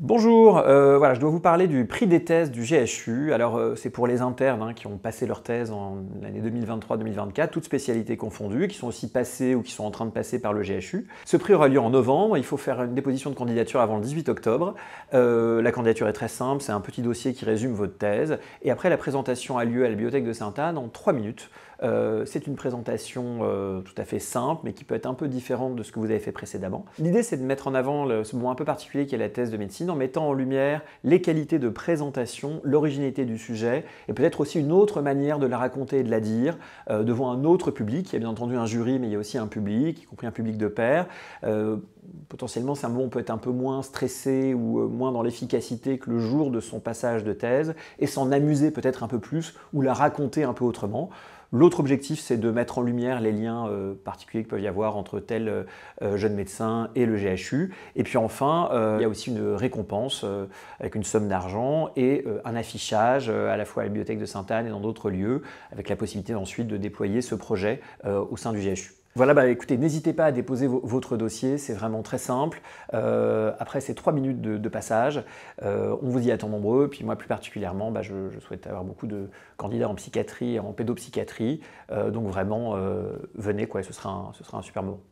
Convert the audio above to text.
Bonjour, voilà, je dois vous parler du prix des thèses du GHU. Alors, c'est pour les internes qui ont passé leur thèse en l'année 2023-2024, toutes spécialités confondues, qui sont aussi passées ou qui sont en train de passer par le GHU. Ce prix aura lieu en novembre, il faut faire une déposition de candidature avant le 18 octobre. La candidature est très simple, c'est un petit dossier qui résume votre thèse. Et après, la présentation a lieu à la bibliothèque de Sainte-Anne en 3 minutes. C'est une présentation tout à fait simple, mais qui peut être un peu différente de ce que vous avez fait précédemment. L'idée, c'est de mettre en avant ce moment un peu particulier qui est la thèse de médecine, en mettant en lumière les qualités de présentation, l'originalité du sujet, et peut-être aussi une autre manière de la raconter et de la dire, devant un autre public. Il y a bien entendu un jury, mais il y a aussi un public, y compris un public de pairs. Potentiellement, c'est un moment où on peut être un peu moins stressé ou moins dans l'efficacité que le jour de son passage de thèse, et s'en amuser peut-être un peu plus, ou la raconter un peu autrement. L'autre objectif, c'est de mettre en lumière les liens particuliers qu'il peut y avoir entre tel jeune médecin et le GHU. Et puis enfin, il y a aussi une récompense avec une somme d'argent et un affichage à la fois à la bibliothèque de Sainte-Anne et dans d'autres lieux, avec la possibilité ensuite de déployer ce projet au sein du GHU. Voilà, bah écoutez, n'hésitez pas à déposer votre dossier, c'est vraiment très simple. Après ces 3 minutes de passage, on vous y attend nombreux, puis moi plus particulièrement, bah, je souhaite avoir beaucoup de candidats en psychiatrie et en pédopsychiatrie, donc vraiment venez, quoi, ce sera un super moment.